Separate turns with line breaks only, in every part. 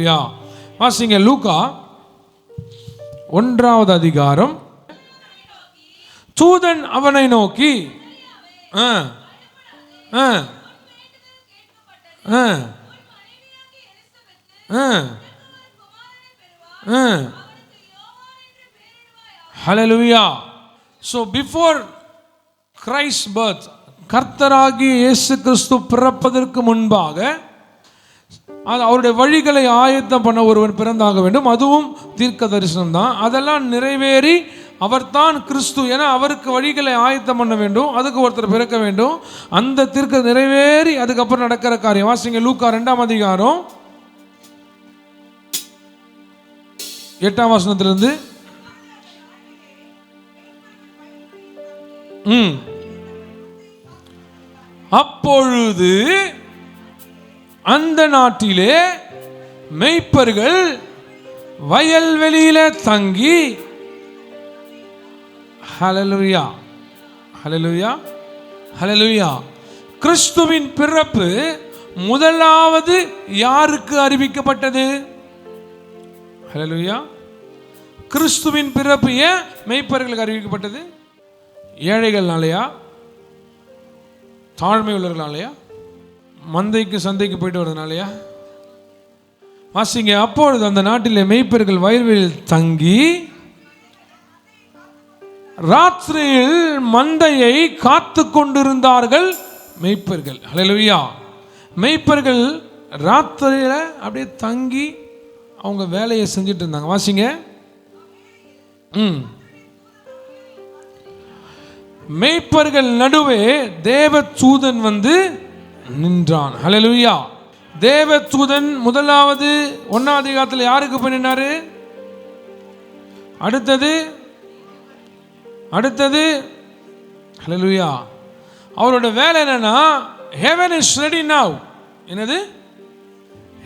ஹல்லேலூயா. வாசிங்க லூக்கா 1வது அதிகாரம். தூதன் அவனை நோக்கி ஹல்லேலூயா. So before Christ's birth, கர்த்தராகிய இயேசு கிறிஸ்து பிறப்பதற்கு முன்பாக அவருடைய வழிகளை ஆயத்தம் பண்ண ஒருவன் பிறந்தாக வேண்டும். அதுவும் தீர்க்க தரிசனம் தான். அதெல்லாம் நிறைவேறி அவர்தான் கிறிஸ்து. ஏன்னா அவருக்கு வழிகளை ஆயத்தம் பண்ண வேண்டும், அதுக்கு ஒருத்தர் பிறக்க வேண்டும். அந்த தீர்க்க நிறைவேறி அதுக்கப்புறம் நடக்கிற காரியம். வாசிங்க லூக்கா 2ம் அதிகாரம் 8ம் வசனத்திலிருந்து. அப்பொழுது அந்த நாட்டிலே மேய்ப்பர்கள் வயல்வெளியில தங்கி, ஹல்லேலூயா ஹல்லேலூயா ஹல்லேலூயா, கிறிஸ்துவின் பிறப்பு முதலாவது யாருக்கு அறிவிக்கப்பட்டது? ஹல்லேலூயா. கிறிஸ்துவின் பிறப்பு ஏன் மேய்ப்பர்களுக்கு அறிவிக்கப்பட்டது? ஏழைகள்னாலயா? தாழ்மை உள்ளவர்களாலயா? மந்தைக்கு சந்தைக்கு போயிட்டு வரதுனாலயா? வாசிங்க. அப்பொழுது அந்த நாட்டிலே மேய்ப்பர்கள் வயல்வெளியில் தங்கி ராத்திரியில் மந்தையை காத்து கொண்டிருந்தார்கள். மேய்ப்பர்கள், ஹல்லேலூயா. மேய்ப்பர்கள் ராத்திரியில அப்படியே தங்கி அவங்க வேலையை செஞ்சுட்டு இருந்தாங்க. வாசிங்க. மேய்ப்பர்கள் நடுவே தேவதூதன் வந்து நின்றான். ஹல்லேலூயா. தேவதூதன் முதலாவது 1வது அதிகாரத்தில் யாருக்கு பண்ணினாரு? அடுத்தது ஹல்லேலூயா. அவரோட வேலை என்னன்னா, heaven is ready now. என்னது?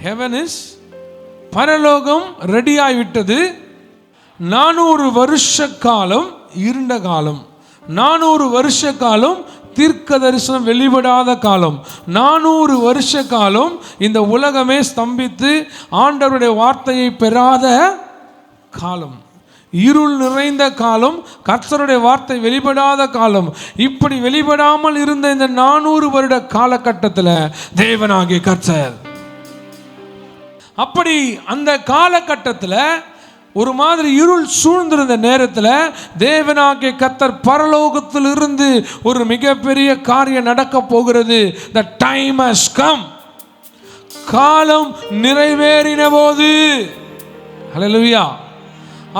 heaven is, பரலோகம் ரெடி ஆகிவிட்டது. 400 வருஷ காலம் இருண்ட காலம், 400 வருஷ காலம் தீர்க்க தரிசனம் வெளிப்படாத காலம், 400 வருஷ காலம் இந்த உலகமே ஸ்தம்பித்து ஆண்டவருடைய வார்த்தையை பெறாத காலம், இருள் நிறைந்த காலம், கர்த்தருடைய வார்த்தை வெளிப்படாத காலம். இப்படி வெளிப்படாமல் இருந்த இந்த 400 வருட காலகட்டத்தில் தேவனாகிய கர்த்தர், அப்படி அந்த காலகட்டத்தில் ஒரு மாதிரி இருள் சூழ்ந்திருந்த நேரத்தில் தேவனாகிய கர்த்தர் பரலோகத்தில் இருந்து ஒரு மிகப்பெரிய காரியம் நடக்க போகிறது. The time has come. காலம் நிறைவேறின போது, ஹல்லேலூயா.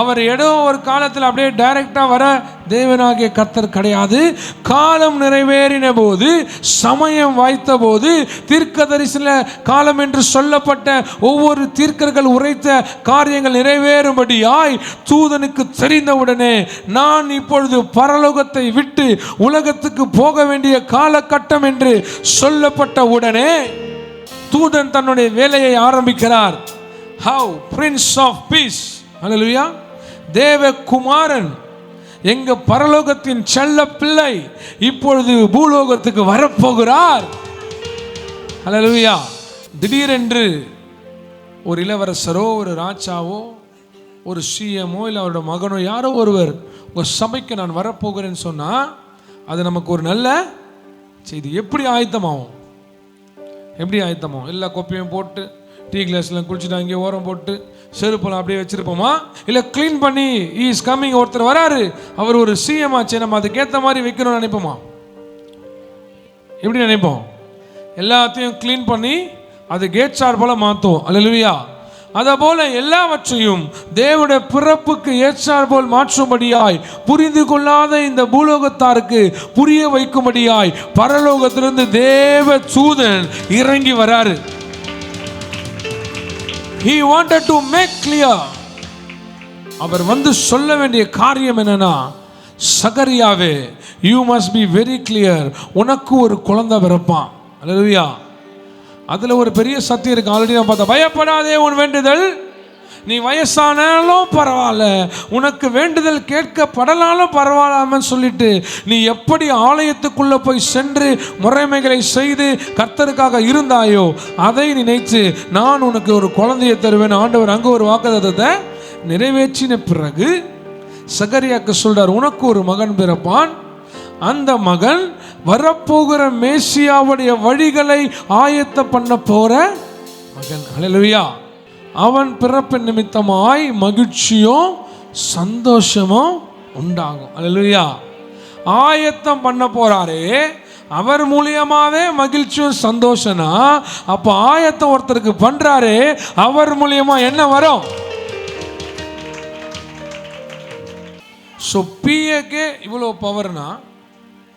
அவர் ஏதோ ஒரு காலத்தில் அப்படியே டைரக்டா வர தேவனாகிய கர்த்தர் கிடையாது. காலம் நிறைவேறின போது, சமயம் வாய்த்த போது, தீர்க்க தரிசன காலம் என்று சொல்லப்பட்ட ஒவ்வொரு தீர்க்கர்கள் உரைத்த காரியங்கள் நிறைவேறும்படியாய் தூதனுக்கு தெரிந்தவுடனே, நான் இப்பொழுது பரலோகத்தை விட்டு உலகத்துக்கு போக வேண்டிய காலகட்டம் என்று சொல்லப்பட்ட உடனே தூதன் தன்னுடைய வேலையை ஆரம்பிக்கிறார். How Prince of Peace, ஹல்லேலூயா, தேவகுமாரன், எங்க பரலோகத்தின் செல்ல பிள்ளை இப்பொழுது பூலோகத்துக்கு வரப்போகிறார். ஹல்லேலூயா. திடீரென்று ஒரு இளவரசரோ ஒரு ராஜாவோ ஒரு சிஎம்மோ இல்லை அவரோட மகனோ யாரோ ஒருவர் உங்க சபைக்கு நான் வரப்போகிறேன்னு சொன்னா அது நமக்கு ஒரு நல்ல செய்தி. எப்படி ஆயத்தமாகும்? எல்லா கொப்பையும் போட்டு டீ கிளாஸ்லாம் குளிச்சுட்டு அங்கே ஓரம் போட்டு செருப்பெல்லாம் அப்படியே வச்சிருப்போமா? இல்லை க்ளீன் பண்ணி இஸ் கம்மிங், ஒருத்தர் வராரு, அவர் ஒரு சிஎம் ஆச்சு, நம்ம அதுக்கேற்ற மாதிரி வைக்கணும்னு நினைப்போமா? எப்படி நினைப்போம்? எல்லாத்தையும் க்ளீன் பண்ணி அது கேட் சார் போல மாற்றும். அல்லேலூயா. அதை போல எல்லாவற்றையும் தேவனுடைய பிறப்புக்கு ஏற்றார் போல் மாற்றும்படியாய், புரிந்து கொள்ளாத இந்த பூலோகத்தாருக்கு புரிய வைக்கும்படியாய் பரலோகத்திலிருந்து தேவ தூதன் இறங்கி வராரு. He wanted to make clear. அவர் வந்து சொல்ல வேண்டிய காரியம் என்னன்னா, சகரியாவே, you must be very clear. உனக்கு ஒரு குழந்தை பிறப்பான். அல்லேலூயா. அதுல ஒரு பெரிய சத்தியம் இருக்கு. ஆல்ரெடி நான் பார்த்தா, பயப்படாதே, உன் வேண்டுதல் நீ வயசானாலும் பரவாயில்ல, உனக்கு வேண்டுதல் கேட்கப்படலாலும் பரவாயில்லாமன்னு சொல்லிட்டு நீ எப்படி ஆலயத்துக்குள்ளே போய் சென்று முறைமைகளை செய்து கர்த்தருக்காக இருந்தாயோ அதை நினைத்து நான் உனக்கு ஒரு குழந்தையை தருவேன் ஆண்டவர் அங்கே ஒரு வாக்குத்தத்தத்தை நிறைவேற்றின பிறகு சகரியாக்கு சொல்றார், உனக்கு ஒரு மகன் பிறப்பான், அந்த மகன் வரப்போகிற மேசியாவுடைய வழிகளை ஆயத்த பண்ண போற மகன். ஹல்லேலூயா. அவன் பிறப்பு நிமித்தமாய் மகிழ்ச்சியும் சந்தோஷமும் உண்டாகும். ஹல்லேலூயா. ஆயத்தம் பண்ண போறாரே, அவர் மூலியமாவே மகிழ்ச்சியும் சந்தோஷனா, அப்ப ஆயத்தம் ஒருத்தருக்கு பண்றாரே, அவர் மூலியமா என்ன வரும்? ஸோ பிஏக்கே இவ்வளோ பவர்னா,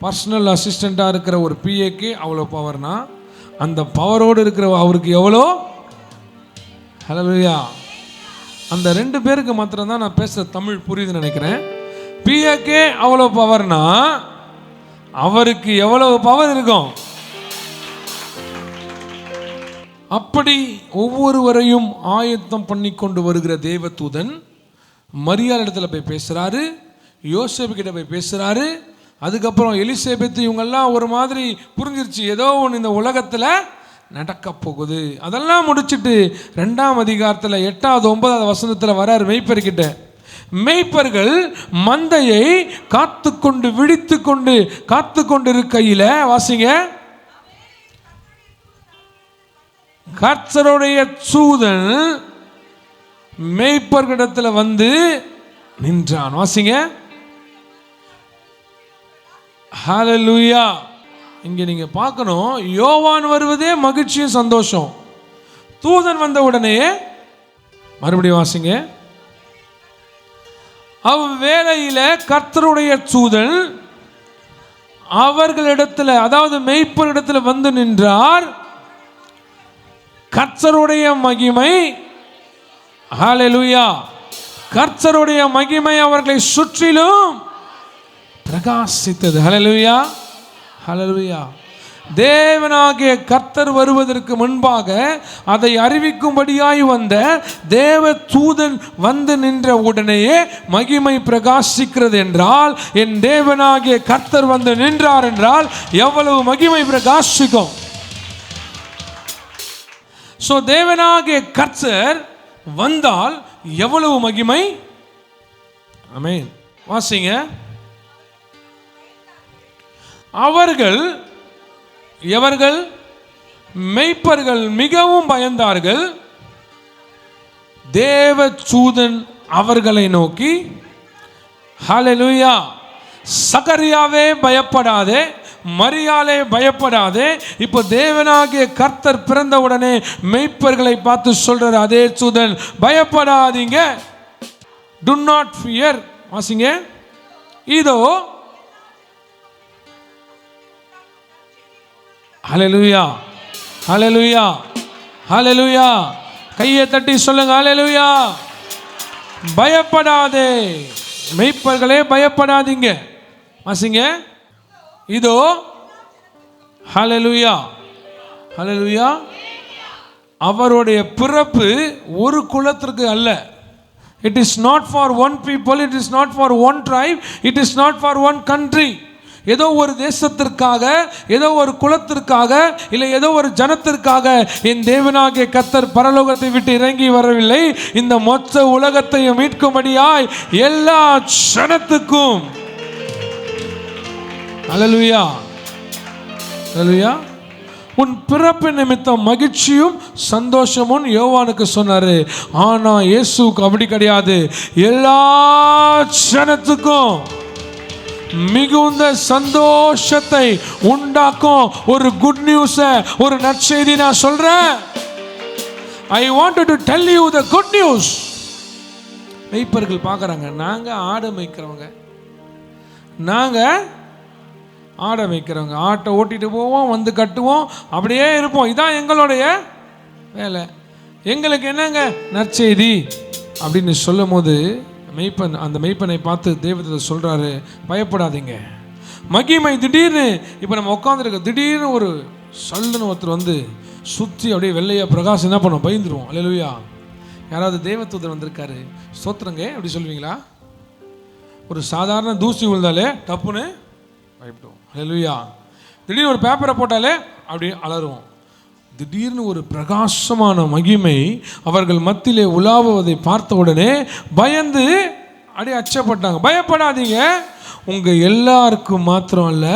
பர்சனல் அசிஸ்டண்ட்டாக இருக்கிற ஒரு பிஏக்கே அவ்வளோ பவர்னா, அந்த பவரோடு இருக்கிற அவருக்கு எவ்வளோ? ஹல்லேலூயா. அந்த 2 பேருக்கு மாத்திரம்தான் நான் பேசுகிற தமிழ் புரியுதுன்னு நினைக்கிறேன். பிஏக்கே அவ்வளோ பவர்னா அவருக்கு எவ்வளவு பவர் இருக்கும்? அப்படி ஒவ்வொருவரையும் ஆயத்தம் பண்ணி கொண்டு வருகிற தேவதூதன் மரியாள் இடத்துல போய் பேசுகிறாரு, யோசேப்பு கிட்ட போய் பேசுகிறாரு. அதுக்கப்புறம் எலிசபெத் இவங்கெல்லாம் ஒரு மாதிரி புரிஞ்சிருச்சு, ஏதோ ஒன்று இந்த உலகத்தில் நடக்க போகுது. அதெல்லாம் முடிச்சுட்டு 2ஆம் அதிகாரத்தில் 8வது 9வது வசனத்தில் வரார் மெய்ப்பர்கிட்ட. மெய்ப்பர்கள் மந்தையை காத்து கொண்டு விழித்து கொண்டு காத்து கொண்டு இருக்கையில், வாசிங்க, கர்த்தருடைய தூதன் மெய்ப்பர்களிடத்தில் வந்து நின்றான். வாசிங்க. ஹல்லேலூயா. இங்க நீங்க பார்க்கணும், யோவான் வருவதே மகிழ்ச்சியும் சந்தோஷம். தூதன் வந்த உடனே மறுபடியும் வாசிங்க. அவ்வேளையில கர்த்தருடைய தூதன் அவர்களிடத்தில், அதாவது மெய்ப்பரிடத்தில் வந்து நின்றார். கர்த்தருடைய மகிமை, ஹல்லேலூயா, கர்த்தருடைய மகிமை அவர்களை சுற்றிலும் பிரகாசித்தது. ஹல்லேலூயா, ஹல்லேலூயா. தேவனாகிய கர்த்தர் வருவதற்கு முன்பாக அதை அறிவிக்கும்படியாய் வந்த தேவ தூதன் வந்து நின்ற உடனேயே மகிமை பிரகாசிக்கிறது என்றால், என் தேவனாகிய கர்த்தர் வந்து நின்றார் என்றால் எவ்வளவு மகிமை பிரகாசிக்கும். சோ தேவனாகிய கர்த்தர் வந்தால் எவ்வளவு மகிமை. ஆமென். வாசிங்க. அவர்கள் எவர்கள்? மெய்ப்பர்கள் மிகவும் பயந்தார்கள். தேவ தூதன் அவர்களை நோக்கி, ஹல்லேலூயா, சகரியாவே பயப்படாதே, மரியாளே பயப்படாதே. இப்போ தேவனாகிய கர்த்தர் பிறந்த உடனே மெய்ப்பர்களை பார்த்து சொல்றார் அதே தூதன், பயப்படாதீங்க, do not fear. வாசிங்க. இதோ, ஹல்லேலூயா, ஹல்லேலூயா, ஹல்லேலூயா, கையை தட்டி சொல்லுங்க ஹல்லேலூயா. பயப்படாதே, மெய்ப்பர்களே பயப்படாதீங்க. வாசிங்க. இதோ, ஹல்லேலூயா, ஹல்லேலூயா, அவருடைய பிறப்பு ஒரு குலத்திற்கு அல்ல. It is not for one people, it is not for one tribe, it is not for one country. ஏதோ ஒரு தேசத்திற்காக, ஏதோ ஒரு குலத்திற்காக, இல்லை ஏதோ ஒரு ஜனத்திற்காக என் தேவனாகிய கர்த்தர் பரலோகத்தை விட்டு இறங்கி வரவில்லை. இந்த மொத்த உலகத்தையும் மீட்கும்படியாய் எல்லா ஜனத்துக்கும். ஹல்லேலூயா, ஹல்லேலூயா. உன் பிறப்பு நிமித்தம் மகிழ்ச்சியும் சந்தோஷமும் யோவானுக்கு சொன்னாரு. ஆனா இயேசுக்கு அப்படி கிடையாது. எல்லா ஜனத்துக்கும் மிகுந்த சந்தோஷத்தை உண்டாக்கும் ஒரு குட் நியூஸ், ஒரு நற்செய்தி நான் சொல்றேன். I wanted to tell you the good news. மெய்ப்பர்கள் பார்க்கறாங்க, நாங்க ஆடு மேய்க்கிறவங்க, நாங்க ஆடை மேய்க்கிறவங்க, ஆட்டை ஓட்டிட்டு போவோம், வந்து கட்டுவோம், அப்படியே இருப்போம், இதான் எங்களுடைய வேலை, எங்களுக்கு என்னங்க நற்செய்தி அப்படின்னு சொல்லும் போது மெய்ப்பன், அந்த மெய்ப்பனை பார்த்து தேவதூதன் சொல்றாரு, பயப்படாதீங்க, மகிமை திடீர்னு இப்போ நம்ம உட்காந்துருக்க, திடீர்னு ஒரு சல்லுன்னு ஒருத்தர் வந்து சுற்றி அப்படியே வெள்ளையா பிரகாசம் என்ன பண்ணுவோம், பயந்துருவோம். அல்லேலூயா. யாராவது தேவதூதன் வந்திருக்காரு ஸ்தோத்திரங்க அப்படி சொல்லுவீங்களா? ஒரு சாதாரண தூசி விழுந்தாலே டப்புன்னு பயப்படுவோம். ஹல்லேலூயா. திடீர்னு ஒரு பேப்பரை போட்டாலே அப்படி அலறுவோம். திடீர்னு ஒரு பிரகாசமான மகிமை அவர்கள் மத்தியிலே உலாவுவதை பார்த்த உடனே பயந்து அப்படியே அச்சப்பட்டாங்க. பயப்படாதீங்க, உங்க எல்லாருக்கும் மாத்திரம் அல்ல,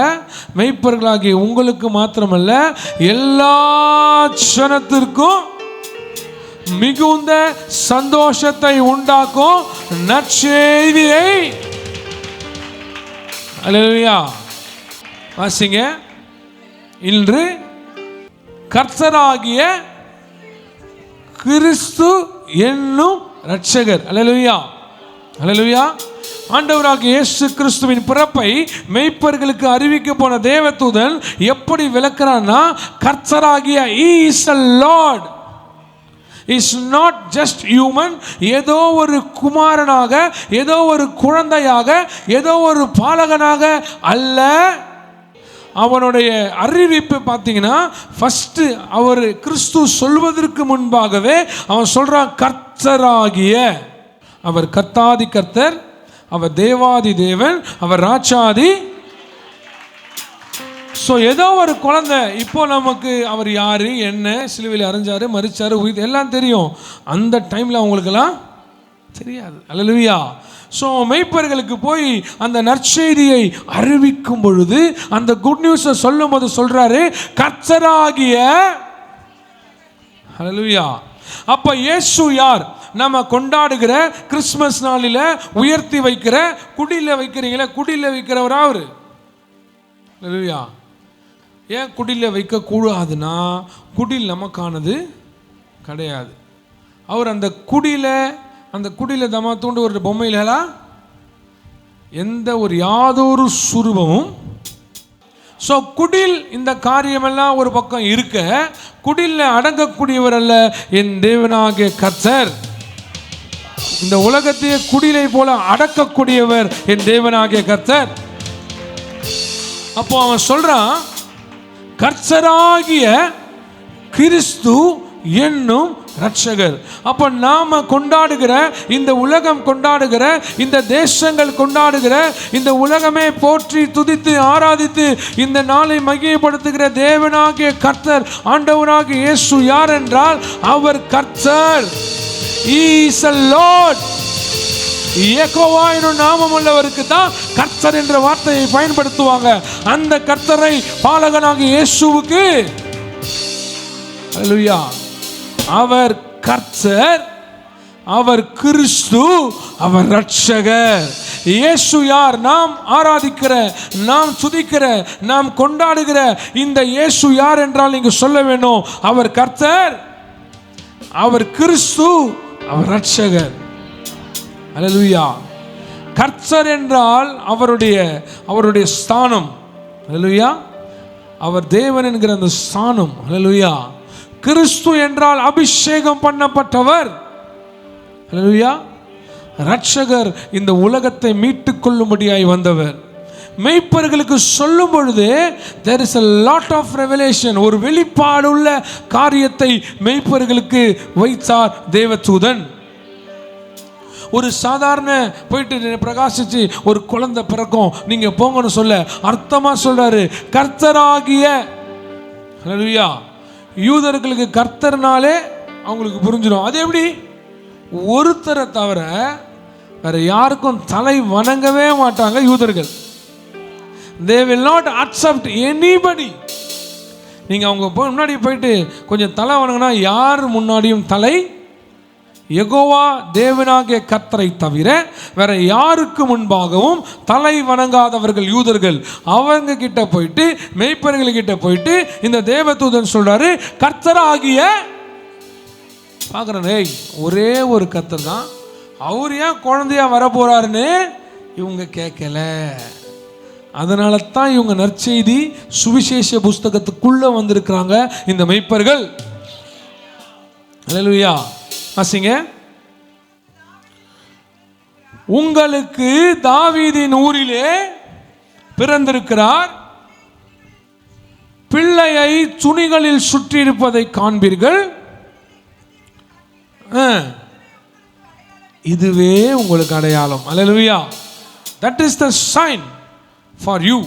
மெய்ப்பர்களாகிய உங்களுக்கு மாத்திரமல்ல, எல்லா ஜனத்திற்கும் மிகுந்த சந்தோஷத்தை உண்டாக்கும் நற்செய்தியை. அல்லேலூயா. வாசிங்க. இன்று கர்த்தராகிய கிறிஸ்து என்னும் இரட்சகர். அல்லேலூயா. அல்லேலூயா. ஆண்டவராகிய இயேசு கிறிஸ்துவின் பிறப்பை மெய்ப்பர்களுக்கு அறிவிக்க போன தேவதூதன் எப்படி விளக்குறான்னா, கர்த்தராகிய He is a Lord. Is not just human. ஏதோ ஒரு குமாரனாக, ஏதோ ஒரு குழந்தையாக, ஏதோ ஒரு பாலகனாக அல்ல. அவனுடைய அறிவிப்பு பார்த்தீங்கன்னா, ஃபர்ஸ்ட் அவர் கிறிஸ்து சொல்வதற்கு முன்பாகவே அவன் சொல்றான், கர்த்தராகிய. அவர் கர்த்தாதி கர்த்தர், அவர் தேவாதி தேவன், அவர் ராஜாதி. ஸோ ஏதோ ஒரு குழந்தை. இப்போ நமக்கு அவர் யார், என்ன, சிலுவையில் அறைஞ்சாரு, மரிச்சாரு, உயிர் எல்லாம் தெரியும். அந்த டைமில் அவங்களுக்கெல்லாம் தெரியாது. அல்லேலூயா. ஸோ மெய்ப்பர்களுக்கு போய் அந்த நற்செய்தியை அறிவிக்கும் பொழுது, அந்த குட் நியூஸை சொல்லும் போது சொல்றாரு, கர்த்தராகிய. அல்லேலூயா. அப்ப இயேசு யார்? நம்ம கொண்டாடுகிற கிறிஸ்மஸ் நாளில் உயர்த்தி வைக்கிற, குடியில் வைக்கிறீங்களே, குடியில் வைக்கிறவரா அவரு? அல்லேலூயா. ஏன் குடியில் வைக்கக்கூடாதுன்னா, குடில் நமக்கானது கிடையாது. அவர் அந்த குடியில் தமாத்தோண்டு ஒரு பொம்மையிலா எந்த ஒரு யாதொரு சுரூபமும். ஸோ குடில் இந்த காரியமெல்லாம் ஒரு பக்கம் இருக்க, குடில் அடங்கக்கூடியவர் அல்ல என் தேவனாகிய கர்த்தர். இந்த உலகத்தையே குடிலை போல அடக்கக்கூடியவர் என் தேவனாகிய கர்த்தர். அப்போ அவன் சொல்றான், கர்த்தராகிய கிறிஸ்து என்னும் இரட்சகர். அப்ப நாம கொண்டாடுகிற, இந்த உலகம் கொண்டாடுகிற, இந்த தேசங்கள் கொண்டாடுகிற, இந்த உலகமே போற்றி துதித்து ஆராதித்து இந்த நாளை மகிமைப்படுத்துகிற தேவனாகிய கர்த்தர், ஆண்டவராகிய இயேசு யார் என்றால் அவர் கர்த்தர். He is a Lord. Jehovah என்னும் நாமம் உள்ளவருக்கு தான் கர்த்தர் என்ற வார்த்தையை பயன்படுத்துவாங்க. அந்த கர்த்தரை பாலகனாகிய இயேசுவுக்கு. அல்லேலூயா. அவர் கர்த்தர், அவர் கிறிஸ்து, அவர் இரட்சகர். இயேசு யார்? நாம் ஆராதிக்கிற, நாம் துதிக்கிற, நாம் கொண்டாடுகிற இந்த இயேசு யார் என்றால் நீங்க சொல்ல வேண்டும், அவர் கர்த்தர், அவர் கிறிஸ்து, அவர் இரட்சகர். அல்லேலூயா. கர்த்தர் என்றால் அவருடைய ஸ்தானம். அல்லேலூயா. அவர் தேவன் என்கிற அந்த ஸ்தானம். அல்லேலூயா. கிறிஸ்து என்றால் அபிஷேகம் பண்ணப்பட்டவர். அல்லேலூயா. இரட்சகர், இந்த உலகத்தை மீட்டுக் கொள்ளும்படியாய் வந்தவர். மெய்ப்பர்களுக்கு சொல்லும் பொழுது there is a lot of revelation, ஒரு வெளிப்பாடுள்ள காரியத்தை மெய்ப்பர்களுக்கு வைத்தார் தேவதூதன். ஒரு சாதாரண போயிட்டு பிரகாசிச்சு ஒரு குழந்தை பிறக்கும், நீங்க போங்கன்னு சொல்ல அர்த்தமா சொல்றாரு, கர்த்தராகிய. அல்லேலூயா. யூதர்களுக்கு கர்த்தர்னாலே அவங்களுக்கு புரிஞ்சிடும். அது எப்படி? ஒருத்தரை தவிர வேற யாருக்கும் தலை வணங்கவே மாட்டாங்க யூதர்கள். they will not accept anybody. நீங்க அவங்க முன்னாடி போயிட்டு கொஞ்சம் தலை வணங்கினா யார் முன்னாடியும் தலை யெகோவா தேவனாகிய கர்த்தரை தவிர வேற யாருக்கு முன்பாகவும் தலை வணங்காதவர்கள் யூதர்கள். அவங்க கிட்ட போயிட்டு, மெய்ப்பர்கள் கிட்ட போயிட்டு இந்த தேவதூதன் சொல்றாரு, கர்த்தராகிய. பார்க்குறேன், ஒரே ஒரு கர்த்தர் தான், அவர் ஏன் குழந்தையா வர போறாருன்னு இவங்க கேட்கல. அதனால தான் இவங்க நற்செய்தி சுவிசேஷ புஸ்தகத்துக்குள்ள வந்திருக்கிறாங்க இந்த மெய்ப்பர்கள். அல்லேலூயா. வாசிங்க. உங்களுக்கு தாவீதின் ஊரிலே பிறந்திருக்கிறார், பிள்ளையை துணிகளில் சுற்றியிருப்பதை காண்பீர்கள். இதுவே உங்களுக்கு அடையாளம். அல்லேலூயா. That is the sign for you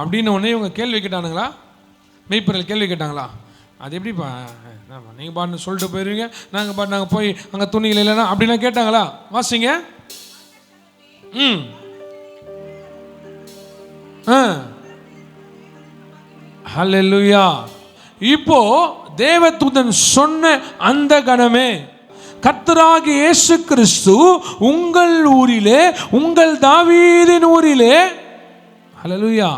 அப்படின்னு உடனே இவங்க கேள்வி கேட்டானுங்களா? மெய்ப்பர்கள் கேள்வி கேட்டாங்களா? அது எப்படிப்பா நீங்கள் பாட்டு சொல்லிட்டு போயிடுவீங்க, நாங்கள் போய் அங்கே துணிகள் இல்லைன்னா அப்படிலாம் கேட்டாங்களா? வாசிங்க. ஹல்லேலூயா. இப்போ தேவதூதன் சொன்ன அந்த கணமே கர்த்தராகிய இயேசு கிறிஸ்து உங்கள் ஊரிலே, உங்கள் தாவீதின் ஊரிலே, ஹல்லேலூயா.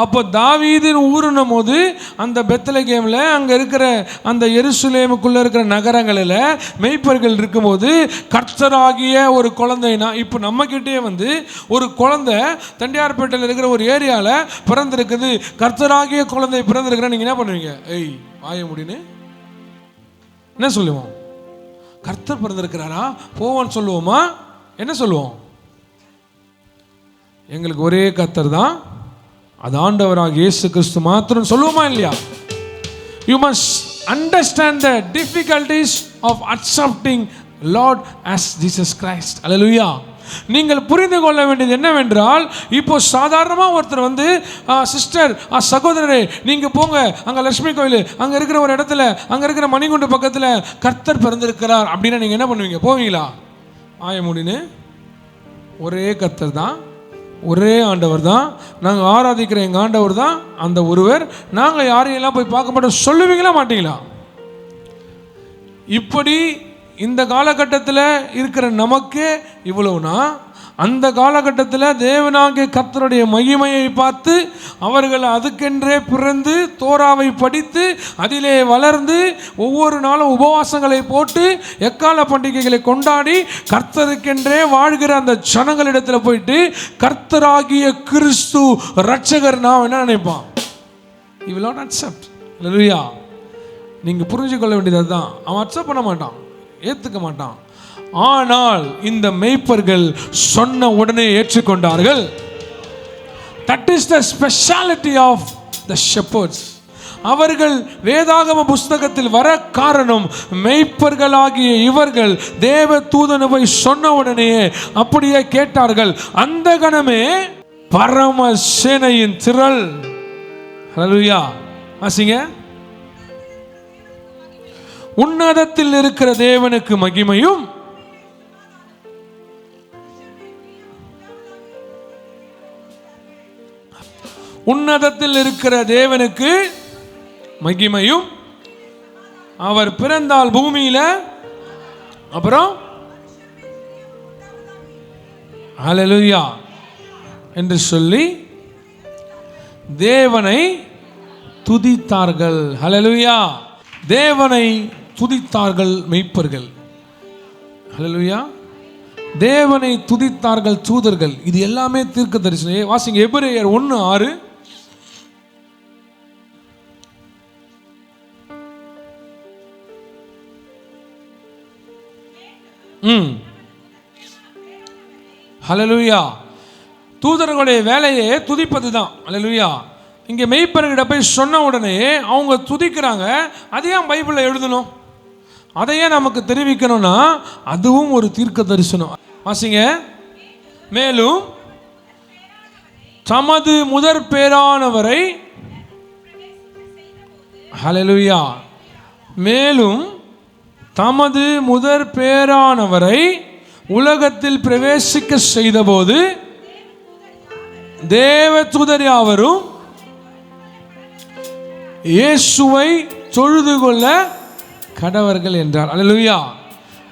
அப்போ தாவீதின் ஊருன்னும் போது அந்த பெத்லகேமில் அங்கே இருக்கிற அந்த எருசலேமுக்குள்ளே இருக்கிற நகரங்களில் மெய்ப்பர்கள் இருக்கும்போது கர்த்தராகிய ஒரு குழந்தைனா, இப்போ நம்மக்கிட்டே வந்து ஒரு குழந்தை தண்டியார்பேட்டையில் இருக்கிற ஒரு ஏரியாவில் பிறந்திருக்குது, கர்த்தராகிய குழந்தை பிறந்திருக்கிற, நீங்கள் என்ன பண்ணுவீங்க? ஏய் வாய முடின்னு என்ன சொல்லுவோம்? கர்த்தர் பிறந்திருக்கிறாரா போவோன்னு சொல்லுவோமா? என்ன சொல்லுவோம்? எங்களுக்கு ஒரே கர்த்தர் தான், அது ஆண்டவராக இயேசு கிறிஸ்து மாத்திரம் சொல்லுவோமா இல்லையா? You must understand the difficulties of accepting Lord as Jesus Christ. Hallelujah. நீங்கள் புரிந்து கொள்ள வேண்டியது என்னவென்றால், இப்போ சாதாரணமாக ஒருத்தர் வந்து சிஸ்டர் சகோதரரே நீங்கள் போங்க அங்கே லட்சுமி கோயில் அங்கே இருக்கிற ஒரு இடத்துல அங்கே இருக்கிற மணிகுண்டு பக்கத்தில் கர்த்தர் பிறந்திருக்கிறார் அப்படின்னா நீங்கள் என்ன பண்ணுவீங்க? போவீங்களா? ஆய முடின்னு ஒரே கர்த்தர் தான், ஒரே ஆண்டவர் தான், நாங்கள் ஆராதிக்கிற எங்கள் ஆண்டவர் தான் அந்த ஒருவர், நாங்கள் யாரையெல்லாம் போய் பார்க்க மாட்டோம் சொல்லுவீங்களா மாட்டீங்களா? இப்படி இந்த காலகட்டத்தில் இருக்கிற நமக்கு இவ்வளவுனா, அந்த காலகட்டத்தில் தேவனாகிய கர்த்தருடைய மகிமையை பார்த்து அவர்கள் அதுக்கென்றே பிறந்து தோராவை படித்து அதிலே வளர்ந்து ஒவ்வொரு நாளும் உபவாசங்களை போட்டு எக்கால பண்டிகைகளை கொண்டாடி கர்த்தருக்கென்றே வாழ்கிற அந்த ஜனங்களிடத்தில் போயிட்டு கர்த்தராகிய கிறிஸ்து ரட்சகர் நான் என்ன நினைப்பான்? He will not accept. அல்லேலூயா. நீங்கள் புரிஞ்சுக்கொள்ள வேண்டியது தான், அவன் அக்செப்ட் பண்ண மாட்டான், ஏற்றுக்க மாட்டான். ஆனால் இந்த மெய்ப்பர்கள் சொன்ன உடனே ஏற்றுக்கொண்டார்கள். That is the speciality of the shepherds. அவர்கள் வேதாகம புஸ்தகத்தில் வர காரணம், மெய்ப்பர்களாகிய இவர்கள் தேவ தூதனை போய் சொன்ன உடனே அப்படியே கேட்டார்கள். அந்த கணமே பரம சேனையின் திரள். ஹல்லேலூயா. வாசிங்க. உன்னதத்தில் இருக்கிற தேவனுக்கு மகிமையும் உன்னதத்தில் இருக்கிற தேவனுக்கு மகிமையும், அவர் பிறந்தால் பூமியில, அப்புறம் ஹல்லேலூயா என்று சொல்லி தேவனை துதித்தார்கள். ஹல்லேலூயா. தேவனை துதித்தார்கள் மெய்ப்பர்கள். ஹல்லேலூயா. தேவனை துதித்தார்கள் தூதர்கள். இது எல்லாமே தீர்க்க தரிசனம். வாசிங்க எபிரேயர் 1:6. ஹல்லேலூயா. தூதர்களுடைய வேலையே துதிப்பது தான். ஹல்லேலூயா. இங்கே மெய்ப்பர்கிட்ட போய் சொன்ன உடனே அவங்க துதிக்கிறாங்க. அதையே பைபிளில் எழுதணும், அதையே நமக்கு தெரிவிக்கணும்னா அதுவும் ஒரு தீர்க்க தரிசனம். வாசிங்க. மேலும் தமது முதற் பேரானவரை, ஹல்லேலூயா, மேலும் தமது முதற் பேரானவரை உலகத்தில் பிரவேசிக்க செய்தபோது தேவதூதர் யாவரும் இயேசுவை தொழுது கொள்ள கடவர்கள் என்றார். அல்லேலூயா.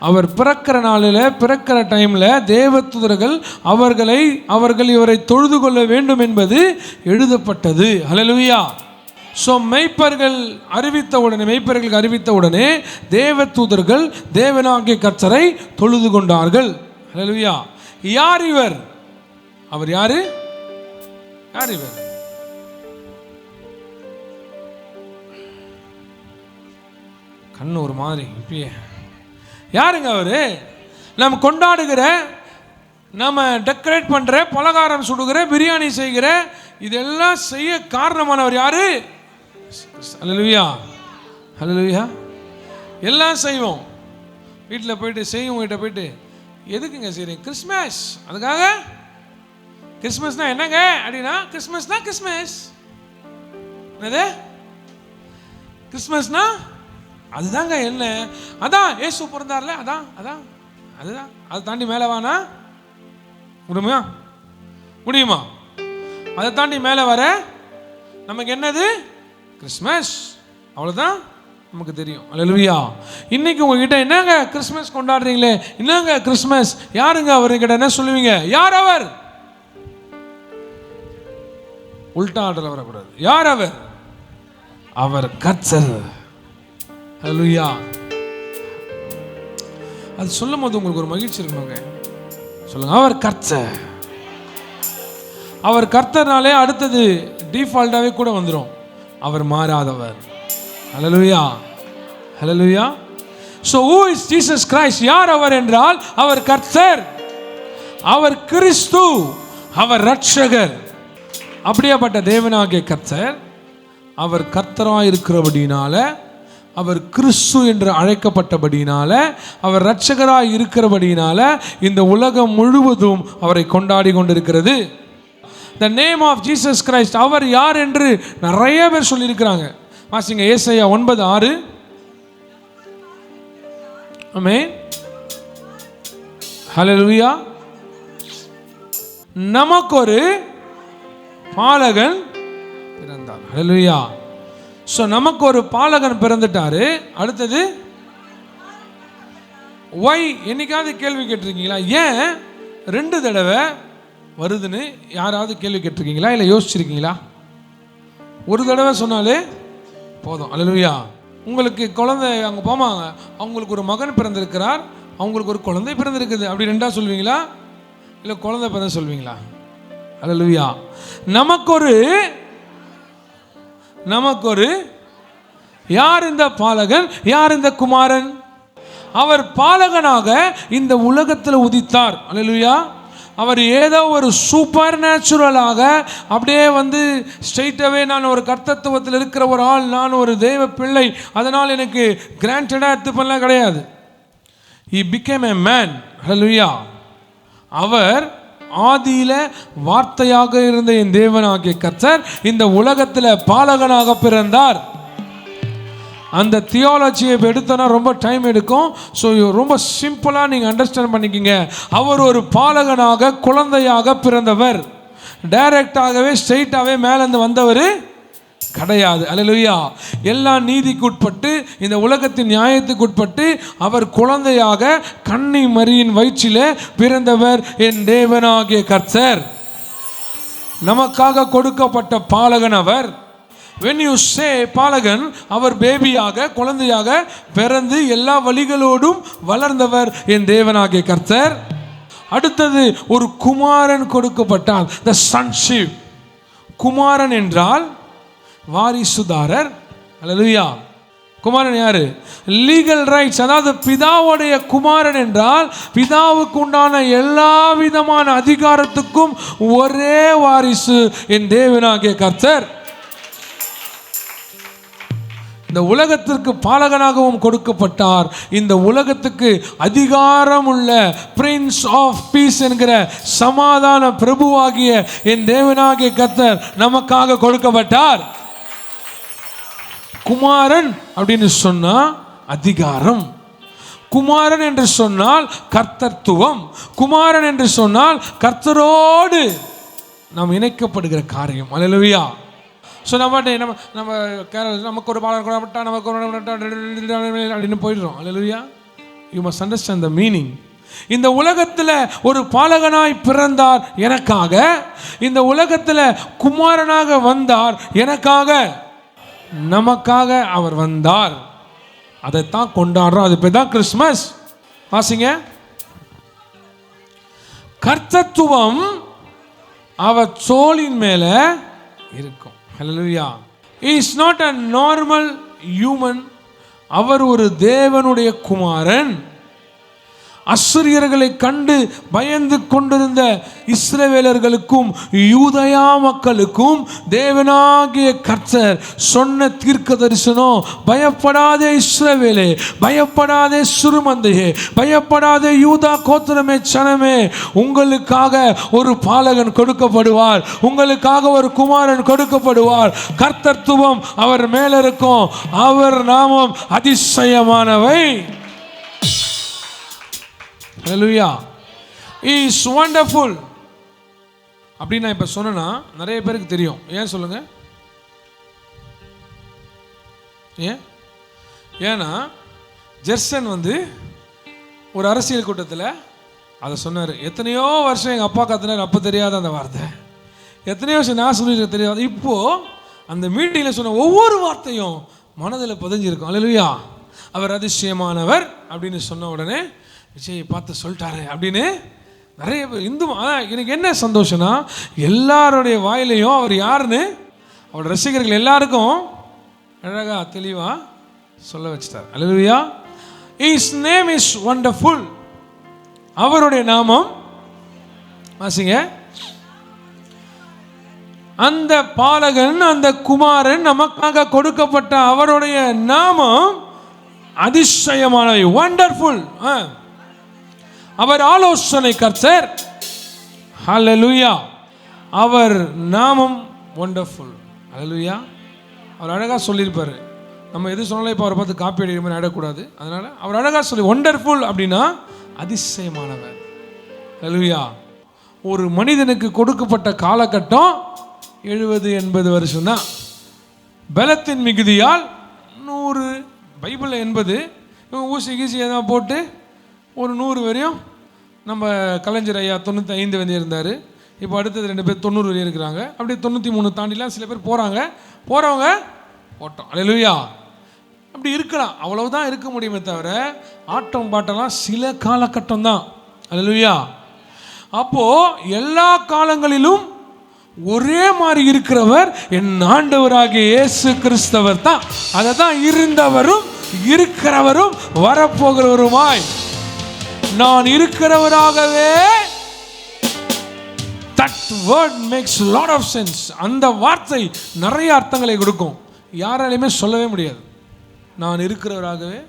அவர் பிறக்கிற நாளில், பிறக்கிற டைமில் தேவதூதர்கள் அவர்கள் இவரை தொழுது கொள்ள வேண்டும் என்பது எழுதப்பட்டது. அல்லேலூயா. ஸோ மெய்ப்பர்களுக்கு அறிவித்த உடனே தேவதூதர்கள் தேவனாகிய கர்த்தரை தொழுது கொண்டார்கள். அல்லேலூயா. யார் இவர்? அவர் யாரு? யார் இவர்? கண்ணு ஒரு மாதிரி இப்பயே. யாருங்க அவரு? நம்ம கொண்டாடுகிற, நம்ம டெக்கரேட் பண்ற, பலகாரம் சுடுகிற, பிரியாணி செய்கிற, இதெல்லாம் செய்ய காரணமானவர் யாரு? ஹல்லேலூயா. ஹல்லேலூயா. எல்லாம் செய்வோம். வீட்டில் போயிட்டு செய்வங்கிட்ட போயிட்டு எதுக்குங்க செய்றீங்க? கிறிஸ்மஸ். அதுக்காக கிறிஸ்மஸ்னா என்னங்க அப்படின்னா, கிறிஸ்மஸ்னா கிறிஸ்மஸ் என்னது, கிறிஸ்மஸ்னா அதுதாங்க. என்ன அதான் இயேசு பிறந்தார்ல, அதான் அதான் அதுதான். அதை தாண்டி மேலே வானா முடியுமா? முடியுமா? அதை தாண்டி மேலே வர நமக்கு என்னது? கிறிஸ்மஸ். அவ்வளோதான் நமக்கு தெரியும். அல்லேலூயா. இன்னைக்கு உங்ககிட்ட என்னங்க கிறிஸ்மஸ் கொண்டாடுறீங்களே, என்னங்க கிறிஸ்மஸ், யாருங்க அவர்கிட்ட என்ன சொல்லுவீங்க? யார் அவர்? உல்டா ஆர்டர் வரக்கூடாது. யார் அவர்? அவர் கர்த்தர். அல்லேலூயா. அது சொல்லும் போது உங்களுக்கு ஒரு மகிழ்ச்சி இருக்கணுங்க. சொல்லுங்க, அவர் கர்த்தர். அவர் கர்த்தர்னாலே அடுத்தது டிஃபால்ட்டாவே கூட வந்துடும், அவர் மாறாதவர். ஹல்லேலூயா, ஹல்லேலூயா. So who is Jesus Christ? யார் அவர் என்றால், அவர் கர்த்தர், அவர் கிறிஸ்து, அவர் ரட்சகர். அப்படியாப்பட்ட தேவனாகிய கர்த்தர், அவர் கர்த்தராய் இருக்கிறபடினால, அவர் கிறிஸ்து என்று அழைக்கப்பட்டபடினால, அவர் ரட்சகராய் இருக்கிறபடினால இந்த உலகம் முழுவதும் அவரை கொண்டாடி கொண்டிருக்கிறது. The name of Jesus Christ. அவர் யார் என்று நிறைய பேர் சொல்லியிருக்கிறாங்க. வாசிங்க ஏசாயா 9:6. ஆமென், ஹல்லேலூயா. நமக்கு ஒரு பாலகன் பிறந்தார். ஹல்லேலூயா. ஸோ நமக்கு ஒரு பாலகன் பிறந்துட்டாரு. அடுத்தது ஒய். என்னைக்காவது கேள்வி கேட்டிருக்கீங்களா ஏன் 2 தடவை வருதுன்னு? யாராவது கேள்வி கேட்டிருக்கீங்களா? இல்லை யோசிச்சிருக்கீங்களா? ஒரு தடவை சொன்னாலே போதும். அல்லேலூயா. உங்களுக்கு குழந்தை அங்கே போவாங்க, அவங்களுக்கு ஒரு மகன் பிறந்திருக்கிறார், அவங்களுக்கு ஒரு குழந்தை பிறந்திருக்குது, அப்படி 2ஆ சொல்வீங்களா? இல்லை குழந்தை பிறந்த சொல்வீங்களா? அல்லேலூயா. நமக்கு ஒரு யார் இந்த பாலகன், யார் இந்த குமாரன்? அவர் பாலகனாக இந்த உலகத்தில் உதித்தார். அல்லேலூயா. அவர் ஏதோ ஒரு சூப்பர் நேச்சுரலாக அப்படியே ஸ்ட்ரெயிட்டாகவே நான் ஒரு கர்த்தத்துவத்தில் இருக்கிற ஒரு ஆள், நான் ஒரு தெய்வ பிள்ளை, அதனால் எனக்கு கிராண்டடாக எடுத்துப்பெல்லாம் கிடையாது. He became a man. ஹல்லேலூயா. அவர் ஆதியில வார்த்தையாக இருந்த என் தேவனாகிய கர்த்தர் இந்த உலகத்தில் பாலகனாக பிறந்தார். அந்த தியாலஜியை எடுத்தோன்னா ரொம்ப டைம் எடுக்கும். ஸோ ரொம்ப சிம்பிளாக நீங்கள் அண்டர்ஸ்டாண்ட் பண்ணிக்கிங்க. அவர் ஒரு பாலகனாக குழந்தையாக பிறந்தவர். டைரக்டாகவே ஸ்ட்ரெயிட்டாகவே மேலேருந்து வந்தவர் கிடையாது. அல்லேலூயா. எல்லா நீதிக்கு உட்பட்டு, இந்த உலகத்தின் நியாயத்துக்கு உட்பட்டு அவர் குழந்தையாக கன்னி மரியின் வயிற்றிலே பிறந்தவர் என் தேவனாகிய கர்த்தர். நமக்காக கொடுக்கப்பட்ட பாலகன் அவர். when you say பாலகன், அவர் பேபியாக குழந்தையாக பிறந்து எல்லா வழிகளோடும் வளர்ந்தவர் என் தேவனாகிய கர்த்தர். அடுத்தது ஒரு குமாரன் கொடுக்கப்பட்டார். the sonship. குமாரன் என்றால் வாரிசுதாரர். அல்லேலூயா. குமாரன் யாரு? Legal rights. அதாவது பிதாவுடைய குமாரன் என்றால் பிதாவுக்கு உண்டான எல்லா விதமான அதிகாரத்துக்கும் ஒரே வாரிசு என் தேவனாகிய கர்த்தர். இந்த உலகத்திற்கு பாலகனாகவும் கொடுக்கப்பட்டார். இந்த உலகத்துக்கு அதிகாரம் உள்ள பிரின்ஸ் ஆஃப் பீஸ் என்கிற சமாதான பிரபுவாகிய என் தேவனாகிய கர்த்தர் நமக்காக கொடுக்கப்பட்டார். குமாரன் அப்படின்னு சொன்னா அதிகாரம், குமாரன் என்று சொன்னால் கர்த்தத்துவம், குமாரன் என்று சொன்னால் கர்த்தரோடு நாம் இணைக்கப்படுகிற காரியம். அல்லேலூயா. ஸோ நமக்கு ஒரு பாலகன் கொடுக்கப்பட்டா, நமக்கு அப்படின்னு போயிடுறோம். அல்லேலூயா. You must understand the meaning. இந்த உலகத்தில் ஒரு பாலகனாய் பிறந்தார் எனக்காக, இந்த உலகத்தில் குமாரனாக வந்தார் எனக்காக, நமக்காக அவர் வந்தார். அதைத்தான் கொண்டாடுறோம். அது பேர் தான் கிறிஸ்மஸ். வாசிங்க. கர்த்தத்துவம் அவர் தோளின் மேல இருக்கும். ஹல்லேலூயா. He is not a normal human. அவர் ஒரு தேவனுடைய குமாரன். அசுரியர்களை கண்டு பயந்து கொண்டிருந்த இஸ்ரவேலர்களுக்கும் யூதயா மக்களுக்கும் தேவனாகிய கர்த்தர் சொன்ன தீர்க்க தரிசனம், பயப்படாதே இஸ்ரவேலே, பயப்படாதே சிறுமந்தையே, பயப்படாதே யூதா கோத்திரமே சனமே, உங்களுக்காக ஒரு பாலகன் கொடுக்கப்படுவார், உங்களுக்காக ஒரு குமாரன் கொடுக்கப்படுவார், கர்த்தத்துவம் அவர் மேல இருக்கும், அவர் நாமம் அதிசயமானவை. ஹல்லேலூயா. He is wonderful அப்படின்னு நான் இப்ப சொன்னா நிறைய பேருக்கு தெரியும். ஏன் சொல்லுங்க? ஏன்னா ஜெர்சன் ஒரு அரசியல் கூட்டத்தில் அதை சொன்னார். எத்தனையோ வருஷம் எங்கள் அப்பா கத்துனார், அப்போ தெரியாத அந்த வார்த்தை. எத்தனையோ வருஷம் நான் சொல்லி தெரியாது. இப்போ அந்த மீட்டிங்கில் சொன்ன ஒவ்வொரு வார்த்தையும் மனதில் பதிஞ்சிருக்கும். அல்லேலூயா. அவர் அதிசயமானவர் அப்படின்னு சொன்ன உடனே விஜய் பார்த்து சொல்லிட்டாரு அப்படின்னு நிறைய பேர் இந்து. எனக்கு என்ன சந்தோஷம்னா, எல்லாருடைய வாயிலையும் அவர் யாருன்னு அவரோட ரசிகர்கள் எல்லாருக்கும் அழகா தெளிவா சொல்ல வச்சிட்டார். அல்லேலூயா. His name is wonderful. அவருடைய நாமம் வாசிங்க. அந்த பாலகன், அந்த குமாரன் நமக்காக கொடுக்கப்பட்ட அவருடைய நாமம் அதிசயமானவை. வண்டர்ஃபுல். அவர் ஆலோசனை கர்த்தர். ஹல்லேலூயா. அவர் நாமம் வண்டர்ஃபுல். ஹல்லேலூயா. அவர் அழகா சொல்லியிருப்பாரு. நம்ம எது சொன்னாலும் இப்போ அவரை பார்த்து காப்பி அடிக்கிற மாதிரி ஆடக்கூடாது. அதனால அவர் அழகா சொல்லி வண்டர்ஃபுல் அப்படின்னா அதிசயமானவர். ஹல்லேலூயா. ஒரு மனிதனுக்கு கொடுக்கப்பட்ட காலகட்டம் 70-80 வருஷம் தான். பலத்தின் மிகுதியால் 100. பைபிளில் 80. ஊசி கீசி எதாவது போட்டு ஒரு 100 வரையும். நம்ம கலைஞர் ஐயா 95 வந்து இருந்தார். இப்போ அடுத்தது 2 பேர் 90 வரையும் இருக்கிறாங்க. அப்படியே 93 தாண்டிலாம் சில பேர் போகிறவங்க ஓட்டம். அல்லேலூயா. அப்படி இருக்கலாம், அவ்வளவுதான் இருக்க முடியுமே தவிர ஆட்டம் பாட்டெல்லாம் சில காலகட்டம் தான். அல்லேலூயா. அப்போ எல்லா காலங்களிலும் ஒரே மாதிரி இருக்கிறவர் என் ஆண்டவராகிய இயேசு கிறிஸ்தவர் தான். அதை தான் இருந்தவரும் இருக்கிறவரும் வரப்போகிறவருமாய் நான் இருக்கிறவராகவே. That word makes a lot of sense. அந்த வார்த்தை நிறைய அர்த்தங்களை கொடுக்கும். யாராலையுமே சொல்லவே முடியாது. நான் இருக்கிறவராகவே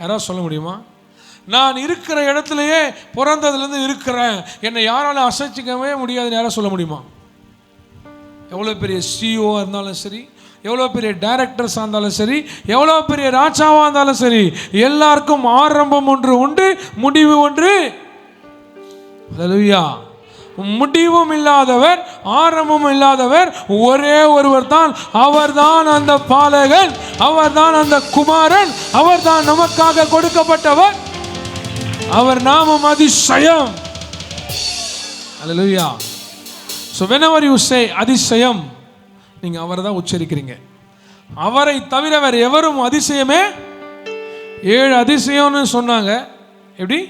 யாராவது சொல்ல முடியுமா? நான் இருக்கிற இடத்துலையே பிறந்ததுலேருந்து இருக்கிறேன், என்னை யாராலும் அசைச்சிக்கவே முடியாதுன்னு யாராவது சொல்ல முடியுமா? எவ்வளோ பெரிய சிஓ இருந்தாலும் சரி, எவ்வளோ பெரிய டைரக்டர்ஸாக இருந்தாலும் சரி, எவ்வளோ பெரிய ராஜாவாக இருந்தாலும் சரி, எல்லாருக்கும் ஆரம்பம் ஒன்று உண்டு, முடிவு ஒன்று. ஹல்லேலூயா. முடிவும் இல்லாதவர், ஆரம்பமும் இல்லாதவர் ஒரே ஒருவர் தான். அவர்தான் அந்த பாலகன், அவர்தான் அந்த குமாரன், அவர்தான் நமக்காக கொடுக்கப்பட்டவர். அவர் நாமம் அதிசயம். ஹல்லேலூயா. So whenever you say அதிசயம், நீங்க அவரை தான் உச்சரிக்கிறீங்க. அவரை தவிர வேற எவரும் அதிசயமே. 7 அதிசயம்னு சொன்னாங்க. எப்படி?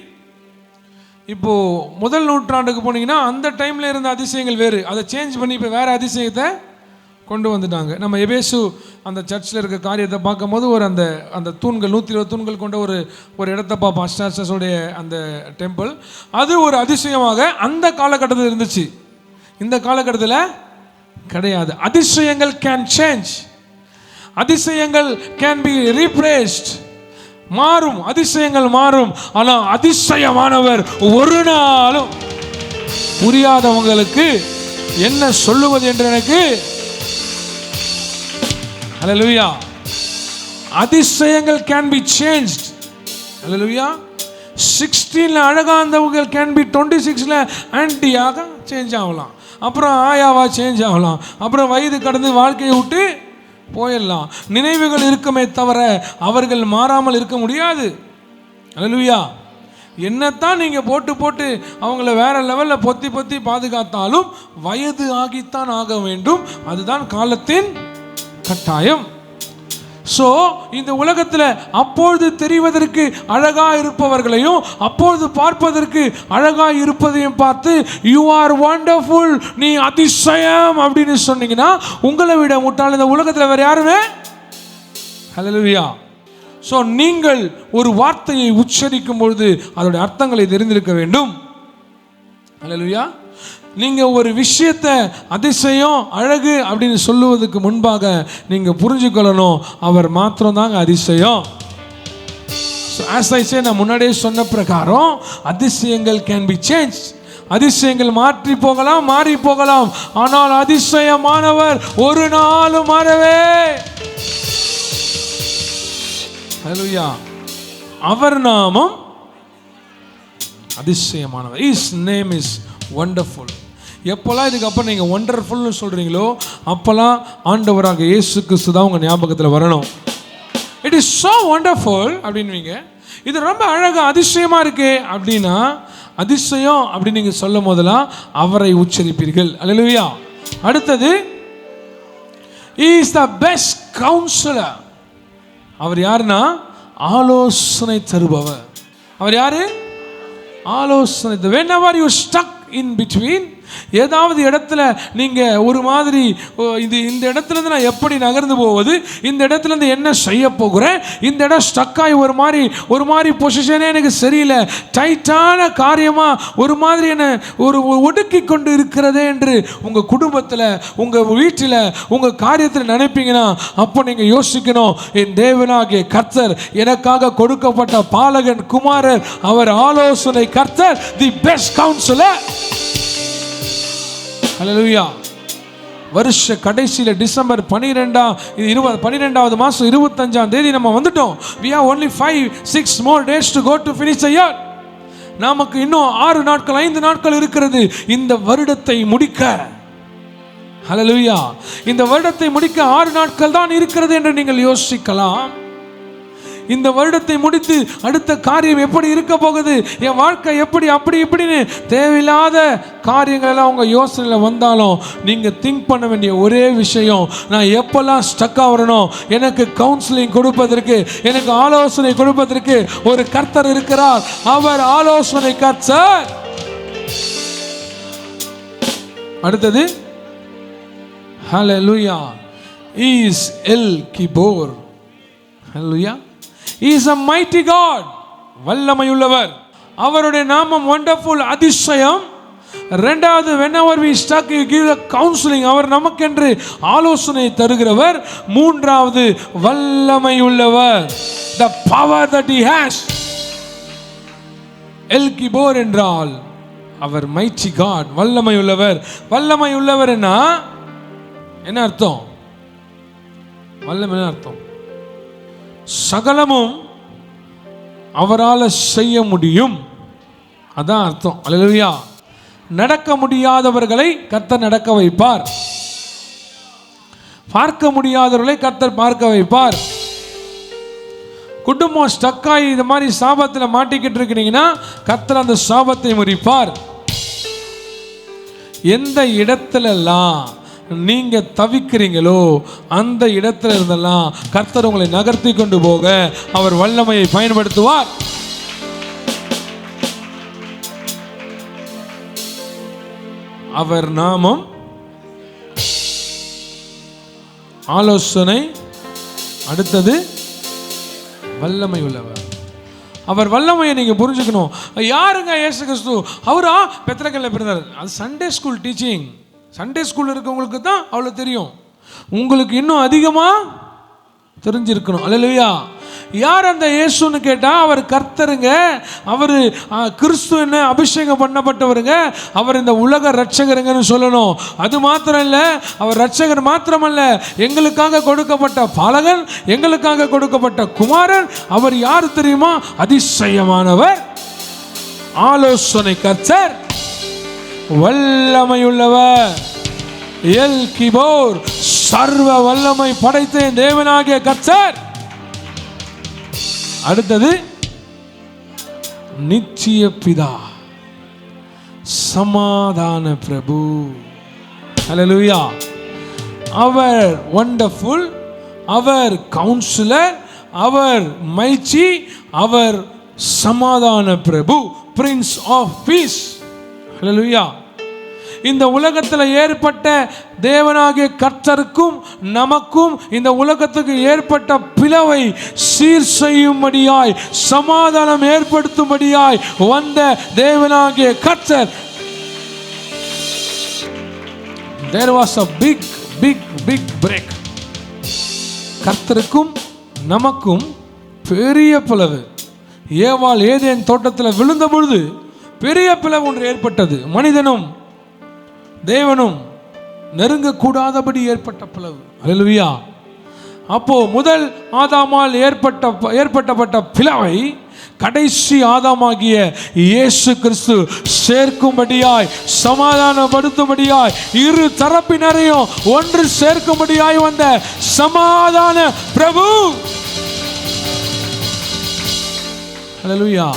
இப்போ முதல் நூற்றாண்டுக்கு போனீங்கன்னா அந்த டைம்ல இருந்த அதிசயங்கள் வேறு, அதை சேஞ்ச் பண்ணி இப்போ வேற அதிசயத்தை கொண்டு வந்துட்டாங்க. நம்ம எபேசு அந்த சர்ச்சில் இருக்க காரியத்தை பார்க்கும்போது ஒரு அந்த தூண்கள் 120 தூண்கள் கொண்ட ஒரு இடத்தை பார்ப்போம். அஷ்டாசோடைய அந்த டெம்பிள், அது ஒரு அதிசயமாக அந்த காலகட்டத்தில் இருந்துச்சு. இந்த காலகட்டத்தில் கிடையாது. அதிசயங்கள் கேன் சேஞ்ச், அதிசயங்கள் கேன் பி ரீப்ளேஸ்ட். மாறும், அதிசயங்கள் மாறும். ஆனால் அதிசயமானவர் ஒரு நாளும் புரியாதவங்களுக்கு என்ன சொல்லுவது என்று எனக்கு. ஹல்லேலூயா. அதிசயங்கள் கேன் பி சேஞ்ச்ட். ஹல்லேலூயா. 16ல அழகா இருந்தவங்க கேன் பி 26ல ஆன்டியாக சேஞ்ச் ஆகலாம், அப்புறம் ஆயாவா சேஞ்ச் ஆகலாம், அப்புறம் வயது கடந்து வாழ்க்கையை விட்டு போயிடலாம். நினைவுகள் இருக்குமே தவிர அவர்கள் மாறாமல் இருக்க முடியாது. ஹல்லேலூயா. என்னத்தான் நீங்க போட்டு அவங்கள வேற லெவல்ல பொத்தி பாதுகாத்தாலும் வயது ஆகித்தான் ஆக வேண்டும். அதுதான் காலத்தின் கட்டாயம். ஸோ இந்த உலகத்தில் அப்பொழுது தெரிவதற்கு அழகா இருப்பவர்களையும் அப்பொழுது பார்ப்பதற்கு அழகா இருப்பதையும் பார்த்து யூ ஆர் வண்டர்ஃபுல், நீ அதிசயம் அப்படின்னு சொன்னீங்கன்னா உங்களை விட முட்டாள் இந்த உலகத்தில் வேற யாருமே. ஹல்லேலூயா. ஸோ நீங்கள் ஒரு வார்த்தையை உச்சரிக்கும் பொழுது அதோட அர்த்தங்களை தெரிந்திருக்க வேண்டும். அல்லேலூயா. நீங்கள் ஒரு விஷயத்தை அதிசயம் அழகு அப்படின்னு சொல்லுவதற்கு முன்பாக நீங்கள் புரிஞ்சுக்கொள்ளணும், அவர் மாத்திரம்தாங்க அதிசயம். நான் முன்னாடியே சொன்ன பிரகாரம் அதிசயங்கள் கேன் பி சேஞ்ச். அதிசயங்கள் மாறி போகலாம், ஆனால் அதிசயமானவர் ஒரு நாளும் மாறவே. ஹல்லேலூயா. அவர் நாமம் அதிசயமானவர். His name is wonderful. எப்போல்லாம் இதுக்கப்புறம் நீங்கள் ஒண்டர்ஃபுல்னு சொல்கிறீங்களோ அப்போல்லாம் ஆண்டவராக இயேசு கிறிஸ்து தான் உங்கள் ஞாபகத்தில் வரணும். இட் இஸ் ஸோ ஒண்டர்ஃபுல் அப்படின்வீங்க, இது ரொம்ப அழகாக அதிசயமாக இருக்கே அப்படின்னா, அதிசயம் அப்படின்னு நீங்கள் சொல்லும் போதெல்லாம் அவரை உச்சரிப்பீர்கள். அல்லேலூயா. அடுத்தது, He is the best counselor. அவர் யாருன்னா ஆலோசனை தருபவர். அவர் யாரு? ஆலோசனை. whenever you stuck in between, ஏதாவது இடத்துல நீங்கள் ஒரு மாதிரி இந்த இடத்துலேருந்து நான் எப்படி நகர்ந்து போவது, இந்த இடத்துலேருந்து என்ன செய்ய போகிறேன், இந்த இடம் ஸ்டக்காகி ஒரு மாதிரி பொசிஷனே எனக்கு சரியில்லை, டைட்டான காரியமாக ஒரு மாதிரி என்ன ஒரு ஒடுக்கி கொண்டு இருக்கிறதே என்று உங்கள் குடும்பத்தில், உங்கள் வீட்டில், உங்கள் காரியத்தில் நினைப்பீங்கன்னா அப்போ நீங்கள் யோசிக்கணும், என் தேவனாகிய கர்த்தர் எனக்காக கொடுக்கப்பட்ட பாலகன் குமாரர், அவர் ஆலோசனை கர்த்தர், தி பெஸ்ட் கவுன்சிலர். ஹல்லேலூயா. வருஷ கடைசியில் டிசம்பர் 12வது மாதம் 25ஆம் தேதி நம்ம வந்துட்டோம். we have only 5-6 more days to go to finish the year. நமக்கு இன்னும் 5 நாட்கள் இருக்கிறது இந்த வருடத்தை முடிக்க. ஹல்லேலூயா. இந்த வருடத்தை முடிக்க 6 நாட்கள் தான் இருக்கிறது என்று நீங்கள் யோசிக்கலாம். இந்த வருடத்தை முடித்து அடுத்த காரியம் எப்படி இருக்க போகுது, என் வாழ்க்கை எப்படி, அப்படி இப்படின்னு தேவையில்லாத காரியங்கள் எல்லாம் உங்கள் யோசனையில் வந்தாலும் நீங்கள் திங்க் பண்ண வேண்டிய ஒரே விஷயம், நான் எப்பெல்லாம் ஸ்டக்காக வரணும், எனக்கு கவுன்சிலிங் கொடுப்பதற்கு, எனக்கு ஆலோசனை கொடுப்பதற்கு ஒரு கர்த்தர் இருக்கிறார். அவர் ஆலோசனை கர்த்தர். அடுத்தது, ஹல்லேலூயா, He is El Gibor. Hallelujah. He is a mighty God. வல்லமையுள்ளவர். அவருடைய நாமம் wonderful, அதிசயம். இரண்டாவது, whenever we stuck, you give the counseling. அவர் நமக்கென்று ஆலோசனை தருகிறவர். மூன்றாவது, வல்லமையுள்ளவர். The power that he has. El Gibor என்றால் அவர் mighty God, வல்லமையுள்ளவர். வல்லமையுள்ளவர் என்ன அர்த்தம்? வல்லமை என்ன அர்த்தம்? சகலமும் அவரால் செய்ய முடியும், அதான் அர்த்தம். அல்லேலூயா. நடக்க முடியாதவர்களை கர்த்தர் நடக்க வைப்பார், பார்க்க முடியாதவர்களை கர்த்தர் பார்க்க வைப்பார். குடும்பம் ஸ்டக்காகி இந்த மாதிரி சாபத்தில் மாட்டிக்கிட்டு இருக்கிறீங்கன்னா கர்த்தர் அந்த சாபத்தை முறிப்பார். எந்த இடத்துலலாம் நீங்க தவிக்கிறீங்களோ அந்த இடத்துல இருந்தெல்லாம் கர்த்தர் உங்களை நகர்த்தி கொண்டு போக அவர் வல்லமையை பயன்படுத்துவார். அவர் நாமம் ஆலோசனை. அடுத்தது, வல்லமை உள்ளவர். அவர் வல்லமையை நீங்க புரிஞ்சுக்கணும். யாருங்க இயேசு கிறிஸ்து? அவரா பெத்லகேம்ல பிறந்தார். அது Sunday school teaching. Sunday school இருக்கவங்களுக்கு தான் அவ்வளோ தெரியும். உங்களுக்கு இன்னும் அதிகமாக தெரிஞ்சிருக்கணும். அல்லேலூயா. யார் அந்த இயேசுன்னு கேட்டால் அவர் கர்த்தருங்க, அவர் கிறிஸ்து என்ன அபிஷேகம் பண்ணப்பட்டவருங்க, அவர் இந்த உலக ரட்சகருங்கன்னு சொல்லணும். அது மாத்திரம் இல்லை, அவர் ரட்சகர் மாத்திரமல்ல, எங்களுக்காக கொடுக்கப்பட்ட பாலகன், எங்களுக்காக கொடுக்கப்பட்ட குமாரன். அவர் யார் தெரியுமா? அதிசயமானவர், ஆலோசனை கர்த்தர், வல்லமையுள்ளவர், எல் கிபோர், சர்வ வல்லமை படைத்த தேவனாகிய கர்த்தர். அடுத்தது, நித்திய பிதா, சமாதான பிரபு. ஹல்லேலூயா. அவர் வண்டர்ஃபுல், அவர் கவுன்சிலர், அவர் மைச்சி, அவர் சமாதான பிரபு, பிரின்ஸ் ஆஃப் பீஸ். ஹல்லேலூயா. இந்த உலகத்தில் ஏற்பட்ட தேவனாகிய கர்த்தருக்கும் நமக்கும் இந்த உலகத்துக்கு ஏற்பட்ட பிளவை சீர் செய்யும்படியாய், சமாதானம் ஏற்படுத்தும்படியாய் வந்த தேவனாகிய கர்த்தர். There was a big break. கர்த்தருக்கும் நமக்கும் பெரிய பிளவு. ஏவாள் ஏதேன் தோட்டத்தில் விழுந்த பொழுது பெரிய பிளவு ஒன்று ஏற்பட்டது. மனிதனும் தேவனும் நெருங்கக்கூடாதபடி ஏற்பட்ட பிளவு. அல்லேலூயா. அப்போ முதல் ஆதாமால் ஏற்பட்ட பிளவை கடைசி ஆதாமாகிய இயேசு கிறிஸ்து சேர்க்கும்படியாய், சமாதானப்படுத்தும்படியாய், இரு தரப்பினரையும் ஒன்று சேர்க்கும்படியாய் வந்த சமாதான பிரபு. அல்லேலூயா.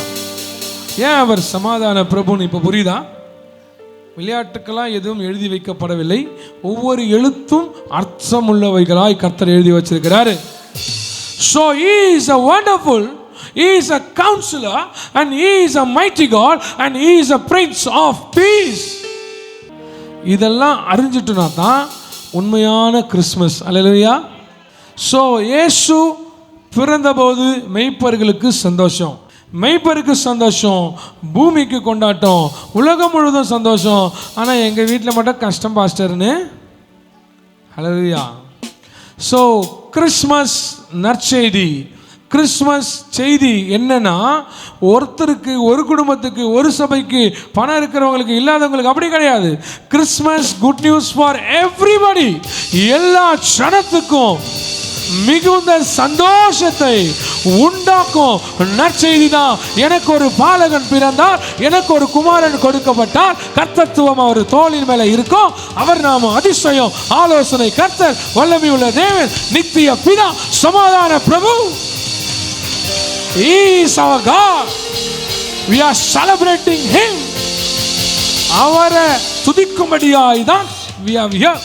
ஏன் அவர் சமாதான பிரபுன்னு இப்ப புரியுதா? விளையாட்டுக்கெல்லாம் எதுவும் எழுதி வைக்கப்படவில்லை. ஒவ்வொரு எழுத்தும் அர்த்தமுள்ளவைகளாய் கர்த்தர் எழுதி வச்சிருக்கிறாரு. So he is a wonderful, he is a counselor, and he is a mighty God, and he is a prince of peace. இதெல்லாம் அறிஞ்சிட்டுனா தான் உண்மையான கிறிஸ்மஸ். அல்லேலூயா. ஸோ இயேசு பிறந்தபோது மெய்ப்பர்களுக்கு சந்தோஷம், மெய்ப்பருக்கு சந்தோஷம், பூமிக்கு கொண்டாட்டம், உலகம் முழுவதும் சந்தோஷம். ஆனால் எங்கள் வீட்டில் மட்டும் கஷ்டம் பாஸ்டர்னு. ஹல்லேலூயா. ஸோ கிறிஸ்மஸ் நற்செய்தி, கிறிஸ்மஸ் செய்தி என்னன்னா, ஒருத்தருக்கு, ஒரு குடும்பத்துக்கு, ஒரு சபைக்கு, பணம் இருக்கிறவங்களுக்கு, இல்லாதவங்களுக்கு அப்படி கிடையாது. Christmas good news for everybody. எல்லா ஜனத்துக்கும் மிகுந்த சந்தோஷத்தை உண்டாக்கும் நற்செய்தி தான். எனக்கு ஒரு பாலகன் பிறந்தார், எனக்கு ஒரு குமாரன் கொடுக்கப்பட்டார், கர்த்தத்துவம் அவர் தோளின் மேல இருக்கும், அவர் நாம அதிசயம், ஆலோசனை கர்த்தர், வல்லமை உள்ள தேவன், நித்திய பிதா, சமாதான பிரபு. He is our God. We are celebrating him. அவரை துதிக்கும்படியாய் தான் we are here.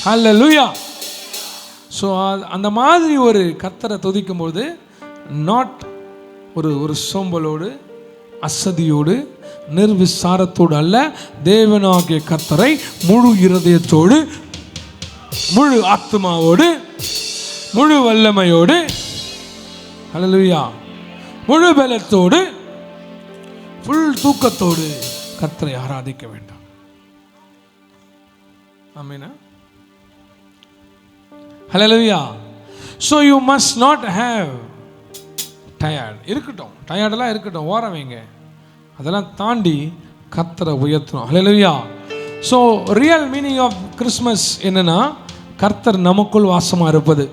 Hallelujah. So அந்த மாதிரி ஒரு கர்த்தரை துதிக்கும்போது நாட் ஒரு சோம்பலோடு, அசதியோடு, நிர்விசாரத்தோடு அல்ல, தேவனாகிய கர்த்தரை முழு இருதயத்தோடு, முழு ஆத்மாவோடு, முழு வல்லமையோடு, ஹல்லேலூயா, முழு பலத்தோடு, ஃபுல் தூக்கத்தோடு கர்த்தரை ஆராதிக்க வேண்டாம். ஆமென். Hallelujah. So you must not have tired. இருக்கட்டும், டயர்டெல்லாம் இருக்கட்டும், ஓரவைங்க, அதெல்லாம் தாண்டி கர்த்தரை உயர்த்தணும். Hallelujah. So real meaning of Christmas என்னன்னா, கர்த்தர் நமக்குள் வாசமா இருப்பது.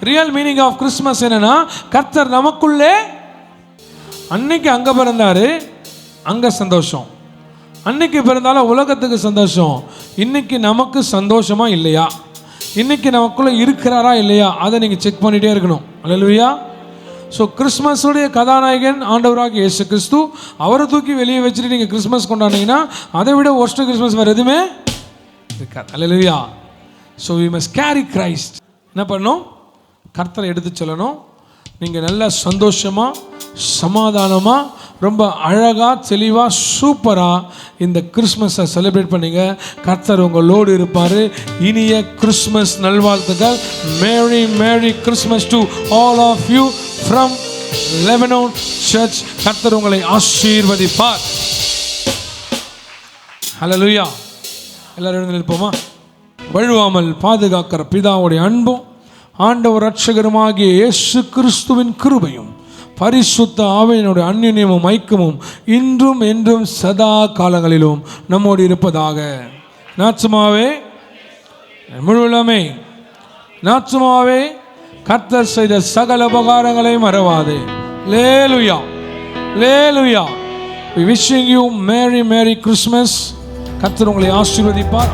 ரியல் மீனிங் ஆஃப் கிறிஸ்மஸ் என்னன்னா, கர்த்தர் நமக்குள்ளே. அன்னைக்கு அங்க பிறந்தாரு, அங்க சந்தோஷம். அன்னைக்கு பிறந்தாலும் உலகத்துக்கு சந்தோஷம். இன்னைக்கு நமக்கு சந்தோஷமா இல்லையா, இன்னைக்கு நமக்குள்ள இருக்கிறாரா இல்லையா, அதை நீங்க செக் பண்ணிட்டே இருக்கணும். அல்லேலூயா. ஸோ கிறிஸ்மஸுடைய கதாநாயகன் ஆண்டவராக இயேசு கிறிஸ்து, அவரை தூக்கி வெளியே வச்சுட்டு நீங்கள் கிறிஸ்மஸ் கொண்டாடினீங்கன்னா அதை விட ஒர்ஸ்ட் கிறிஸ்மஸ் வேறு எதுவுமே இருக்காது. அல்லேலூயா. So we must carry Christ. என்ன பண்ணணும்? கர்த்தரை எடுத்து சொல்லணும். நீங்கள் நல்லா சந்தோஷமாக, சமாதானமாக, ரொம்ப அழகாக, தெளிவாக, சூப்பராக இந்த கிறிஸ்மஸை செலிப்ரேட் பண்ணிங்க. கர்த்தர் உங்களோடு இருப்பார். இனிய கிறிஸ்மஸ் நல்வாழ்த்துக்கள். Merry merry Christmas to all of you from Lebanon church. கர்த்தர் உங்களை ஆசீர்வதிப்பார். ஹல்லேலூயா. எல்லாரும் எழுந்து நிற்போமா? வழுவாமல் பாதுகாக்கிற பிதாவுடைய அன்பும் ஆண்டவர் இரட்சகருமாகிய இயேசு கிறிஸ்துவின் கிருபையும் பரிசுத்த ஆவியினுடைய அந்யோன்யமும் ஐக்கியமும் இன்றும் என்றும் சதா காலங்களிலும் நம்மோடு இருப்பதாக. நாச்சுமாவே முழுவலமே, நாச்சுமாவே கர்த்தர் செய்த சகல உபகாரங்களை மறவாதே. லேலுயா, லேலுயா. We wishing you merry merry Christmas. கர்த்தர் உங்களை ஆசீர்வதிப்பார்.